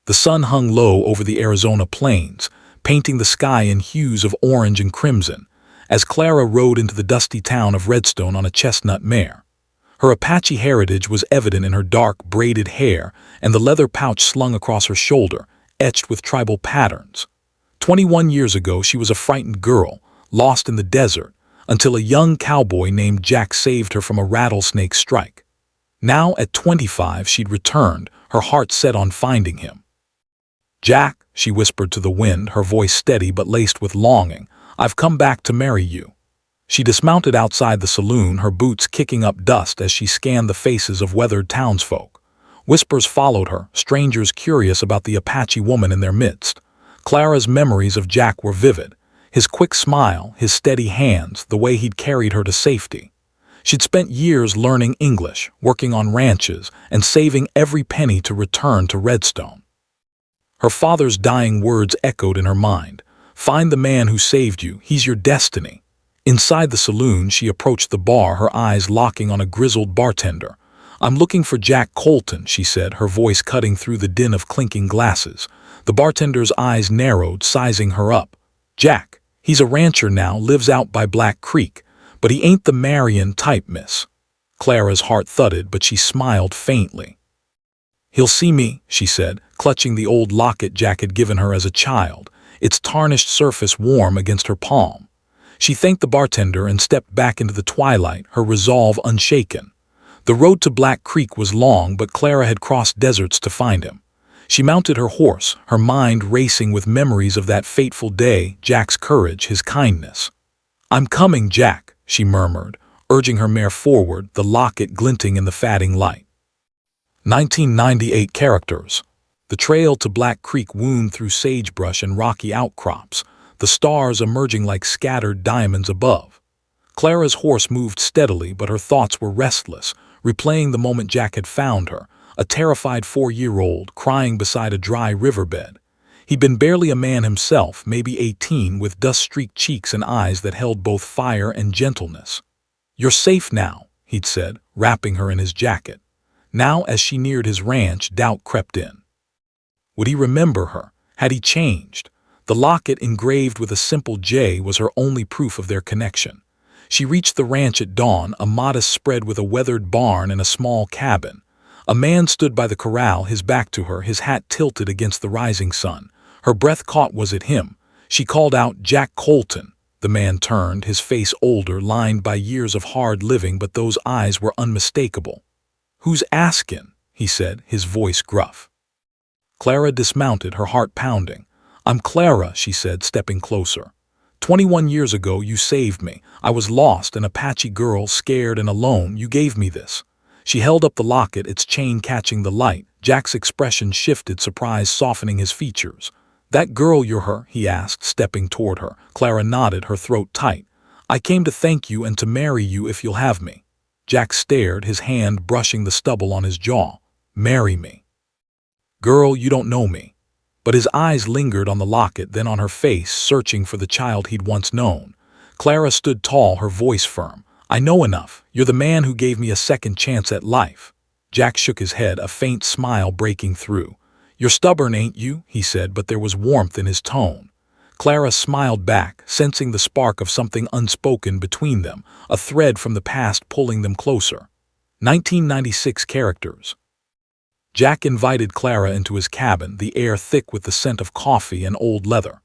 The sun hung low over the Arizona plains, painting the sky in hues of orange and crimson, as Clara rode into the dusty town of Redstone on a chestnut mare. Her Apache heritage was evident in her dark, braided hair and the leather pouch slung across her shoulder, etched with tribal patterns. 21 years ago, she was a frightened girl, lost in the desert, until a young cowboy named Jack saved her from a rattlesnake strike. Now, at 25, she'd returned, her heart set on finding him. "Jack," she whispered to the wind, her voice steady but laced with longing, "I've come back to marry you." She dismounted outside the saloon, her boots kicking up dust as she scanned the faces of weathered townsfolk. Whispers followed her, strangers curious about the Apache woman in their midst. Clara's memories of Jack were vivid. His quick smile, his steady hands, the way he'd carried her to safety. She'd spent years learning English, working on ranches, and saving every penny to return to Redstone. Her father's dying words echoed in her mind. "Find the man who saved you. He's your destiny." Inside the saloon, she approached the bar, her eyes locking on a grizzled bartender. "I'm looking for Jack Colton," she said, her voice cutting through the din of clinking glasses. The bartender's eyes narrowed, sizing her up. "Jack, he's a rancher now, lives out by Black Creek, but he ain't the Marion type, miss." Clara's heart thudded, but she smiled faintly. "He'll see me," she said, clutching the old locket Jack had given her as a child, its tarnished surface warm against her palm. She thanked the bartender and stepped back into the twilight, her resolve unshaken. The road to Black Creek was long, but Clara had crossed deserts to find him. She mounted her horse, her mind racing with memories of that fateful day, Jack's courage, his kindness. "I'm coming, Jack," she murmured, urging her mare forward, the locket glinting in the fading light. 1998 characters. The trail to Black Creek wound through sagebrush and rocky outcrops, the stars emerging like scattered diamonds above. Clara's horse moved steadily, but her thoughts were restless, replaying the moment Jack had found her, a terrified 4-year-old crying beside a dry riverbed. He'd been barely a man himself, maybe 18, with dust-streaked cheeks and eyes that held both fire and gentleness. "You're safe now," he'd said, wrapping her in his jacket. Now, as she neared his ranch, doubt crept in. Would he remember her? Had he changed? The locket engraved with a simple J was her only proof of their connection. She reached the ranch at dawn, a modest spread with a weathered barn and a small cabin. A man stood by the corral, his back to her, his hat tilted against the rising sun. Her breath caught. Was it him? She called out, "Jack Colton." The man turned, his face older, lined by years of hard living, but those eyes were unmistakable. "Who's askin'?" he said, his voice gruff. Clara dismounted, her heart pounding. "I'm Clara," she said, stepping closer. 21 years ago, you saved me. I was lost, an Apache girl, scared and alone. You gave me this." She held up the locket, its chain catching the light. Jack's expression shifted, surprise softening his features. "That girl, you're her?" he asked, stepping toward her. Clara nodded, her throat tight. "I came to thank you and to marry you if you'll have me." Jack stared, his hand brushing the stubble on his jaw. "Marry me?" "Girl, you don't know me." But his eyes lingered on the locket, then on her face, searching for the child he'd once known. Clara stood tall, her voice firm. "I know enough. You're the man who gave me a second chance at life." Jack shook his head, a faint smile breaking through. "You're stubborn, ain't you?" he said, but there was warmth in his tone. Clara smiled back, sensing the spark of something unspoken between them, a thread from the past pulling them closer. 1996 characters. Jack invited Clara into his cabin, the air thick with the scent of coffee and old leather.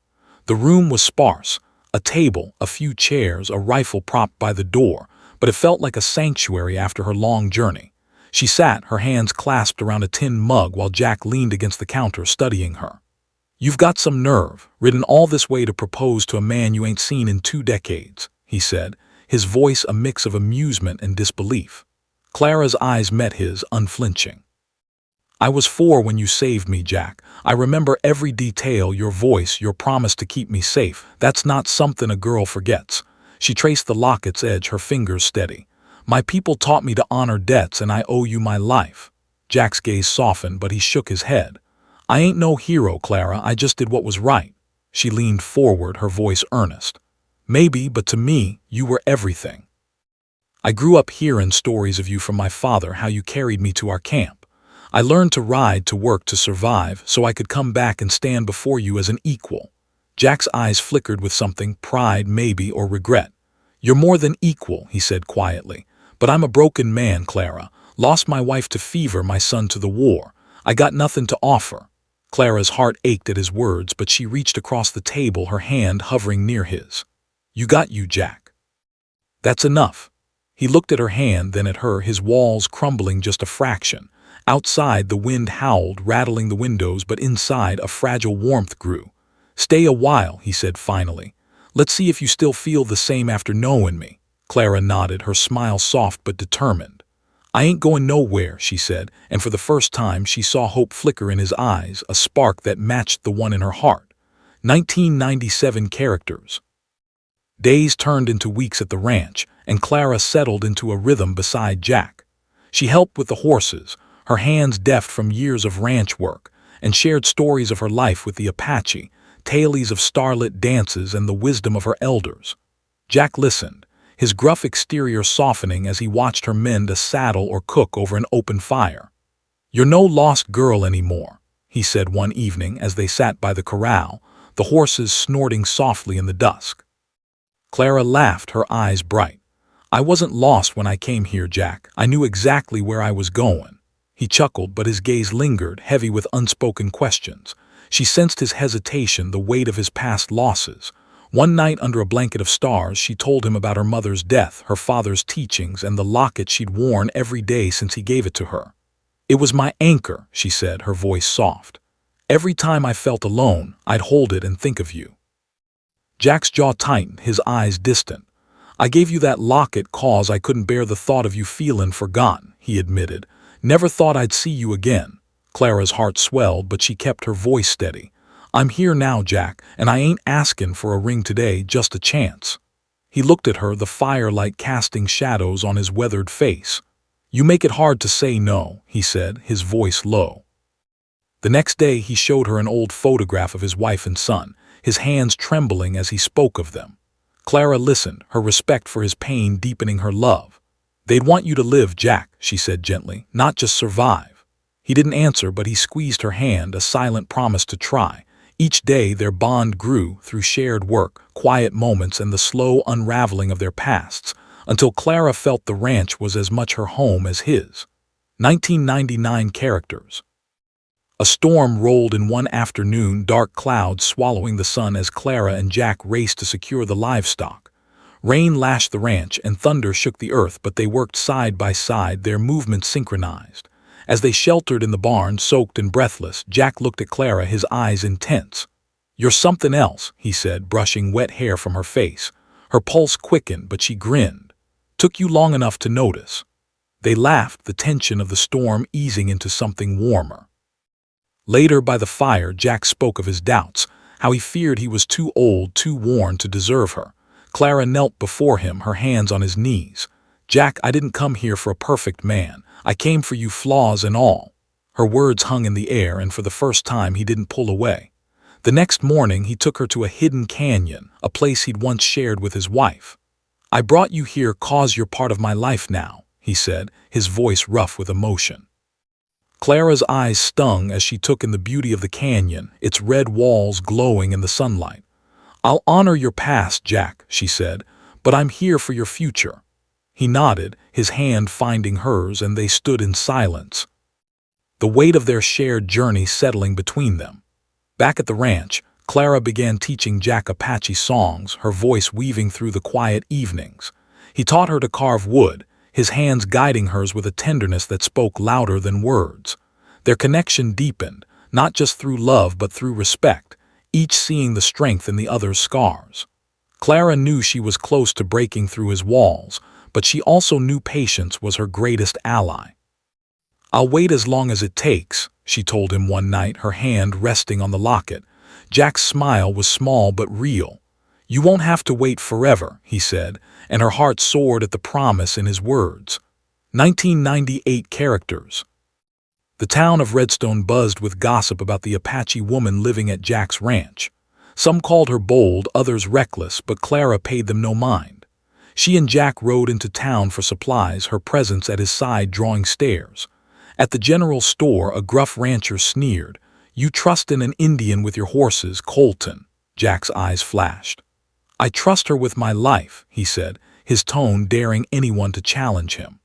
The room was sparse, a table, a few chairs, a rifle propped by the door, but it felt like a sanctuary after her long journey. She sat, her hands clasped around a tin mug while Jack leaned against the counter, studying her. "You've got some nerve, ridden all this way to propose to a man you ain't seen in 2 decades, he said, his voice a mix of amusement and disbelief. Clara's eyes met his, unflinching. "I was 4 when you saved me, Jack. I remember every detail, your voice, your promise to keep me safe. That's not something a girl forgets." She traced the locket's edge, her fingers steady. "My people taught me to honor debts, and I owe you my life." Jack's gaze softened, but he shook his head. "I ain't no hero, Clara. I just did what was right." She leaned forward, her voice earnest. "Maybe, but to me, you were everything. I grew up hearing stories of you from my father, how you carried me to our camp. I learned to ride to work to survive so I could come back and stand before you as an equal." Jack's eyes flickered with something, pride maybe, or regret. "You're more than equal," he said quietly. "But I'm a broken man, Clara. Lost my wife to fever, my son to the war. I got nothing to offer." Clara's heart ached at his words, but she reached across the table, her hand hovering near his. "You got you, Jack. That's enough." He looked at her hand, then at her, his walls crumbling just a fraction. Outside, the wind howled, rattling the windows, but inside, a fragile warmth grew. "Stay a while," he said finally. "Let's see if you still feel the same after knowing me." Clara nodded, her smile soft but determined. "I ain't going nowhere," she said, and for the first time she saw hope flicker in his eyes, a spark that matched the one in her heart. 1997 characters. Days turned into weeks at the ranch, and Clara settled into a rhythm beside Jack. She helped with the horses, her hands deft from years of ranch work, and shared stories of her life with the Apache, tales of starlit dances and the wisdom of her elders. Jack listened, his gruff exterior softening as he watched her mend a saddle or cook over an open fire. "You're no lost girl anymore," he said one evening as they sat by the corral, the horses snorting softly in the dusk. Clara laughed, her eyes bright. "I wasn't lost when I came here, Jack. I knew exactly where I was going." He chuckled, but his gaze lingered, heavy with unspoken questions. She sensed his hesitation, the weight of his past losses. One night under a blanket of stars, she told him about her mother's death, her father's teachings, and the locket she'd worn every day since he gave it to her. "It was my anchor," she said, her voice soft. "Every time I felt alone, I'd hold it and think of you." Jack's jaw tightened, his eyes distant. "I gave you that locket 'cause I couldn't bear the thought of you feeling forgotten," he admitted. "Never thought I'd see you again." Clara's heart swelled, but she kept her voice steady. "I'm here now, Jack, and I ain't asking for a ring today, just a chance." He looked at her, the firelight casting shadows on his weathered face. "You make it hard to say no," he said, his voice low. The next day he showed her an old photograph of his wife and son, his hands trembling as he spoke of them. Clara listened, her respect for his pain deepening her love. "They'd want you to live, Jack," she said gently, "not just survive." He didn't answer, but he squeezed her hand, a silent promise to try. Each day their bond grew through shared work, quiet moments, and the slow unraveling of their pasts, until Clara felt the ranch was as much her home as his. 1999 characters. A storm rolled in one afternoon, dark clouds swallowing the sun as Clara and Jack raced to secure the livestock. Rain lashed the ranch and thunder shook the earth, but they worked side by side, their movements synchronized. As they sheltered in the barn, soaked and breathless, Jack looked at Clara, his eyes intense. "You're something else," he said, brushing wet hair from her face. Her pulse quickened, but she grinned. "Took you long enough to notice." They laughed, the tension of the storm easing into something warmer. Later, by the fire, Jack spoke of his doubts, how he feared he was too old, too worn to deserve her. Clara knelt before him, her hands on his knees. "Jack, I didn't come here for a perfect man. I came for you, flaws and all." Her words hung in the air, and for the first time he didn't pull away. The next morning he took her to a hidden canyon, a place he'd once shared with his wife. "I brought you here 'cause you're part of my life now," he said, his voice rough with emotion. Clara's eyes stung as she took in the beauty of the canyon, its red walls glowing in the sunlight. "I'll honor your past, Jack," she said, "but I'm here for your future." He nodded, his hand finding hers, and they stood in silence, the weight of their shared journey settling between them. Back at the ranch, Clara began teaching Jack Apache songs, her voice weaving through the quiet evenings. He taught her to carve wood, his hands guiding hers with a tenderness that spoke louder than words. Their connection deepened, not just through love but through respect, each seeing the strength in the other's scars. Clara knew she was close to breaking through his walls, but she also knew patience was her greatest ally. "I'll wait as long as it takes," she told him one night, her hand resting on the locket. Jack's smile was small but real. "You won't have to wait forever," he said, and her heart soared at the promise in his words. 1998 characters. The town of Redstone buzzed with gossip about the Apache woman living at Jack's ranch. Some called her bold, others reckless, but Clara paid them no mind. She and Jack rode into town for supplies, her presence at his side drawing stares. At the general store, a gruff rancher sneered. "You trust in an Indian with your horses, Colton." Jack's eyes flashed. "I trust her with my life," he said, his tone daring anyone to challenge him.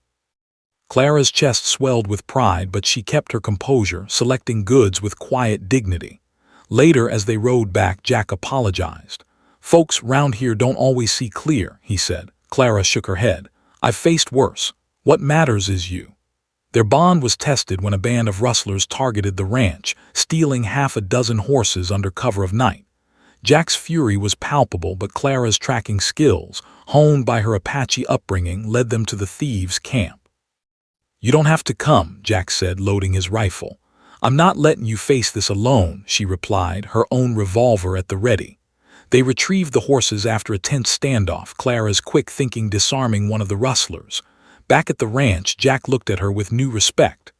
Clara's chest swelled with pride, but she kept her composure, selecting goods with quiet dignity. Later, as they rode back, Jack apologized. "Folks round here don't always see clear," he said. Clara shook her head. "I've faced worse. What matters is you." Their bond was tested when a band of rustlers targeted the ranch, stealing half a dozen horses under cover of night. Jack's fury was palpable, but Clara's tracking skills, honed by her Apache upbringing, led them to the thieves' camp. "You don't have to come," Jack said, loading his rifle. "I'm not letting you face this alone," she replied, her own revolver at the ready. They retrieved the horses after a tense standoff, Clara's quick thinking disarming one of the rustlers. Back at the ranch, Jack looked at her with new respect.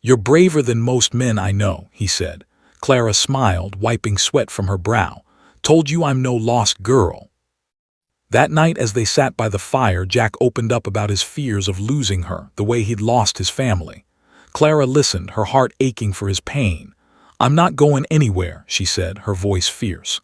"You're braver than most men I know," he said. Clara smiled, wiping sweat from her brow. "Told you I'm no lost girl." That night, as they sat by the fire, Jack opened up about his fears of losing her, the way he'd lost his family. Clara listened, her heart aching for his pain. "I'm not going anywhere," she said, her voice fierce.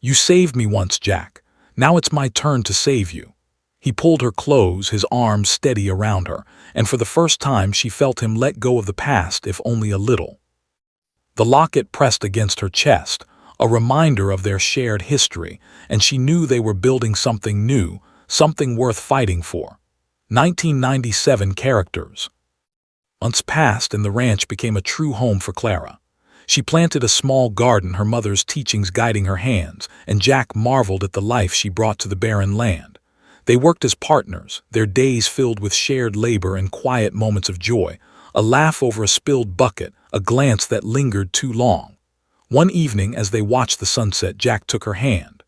"You saved me once, Jack. Now it's my turn to save you." He pulled her close, his arms steady around her, and for the first time she felt him let go of the past, if only a little. The locket pressed against her chest, a reminder of their shared history, and she knew they were building something new, something worth fighting for. 1997 characters. Months passed and the ranch became a true home for Clara. She planted a small garden, her mother's teachings guiding her hands, and Jack marveled at the life she brought to the barren land. They worked as partners, their days filled with shared labor and quiet moments of joy, a laugh over a spilled bucket, a glance that lingered too long. One evening, as they watched the sunset, Jack took her hand.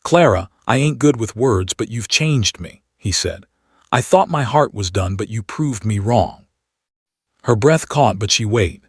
"Clara, I ain't good with words, but you've changed me," he said. "I thought my heart was done, but you proved me wrong." Her breath caught, but she waited.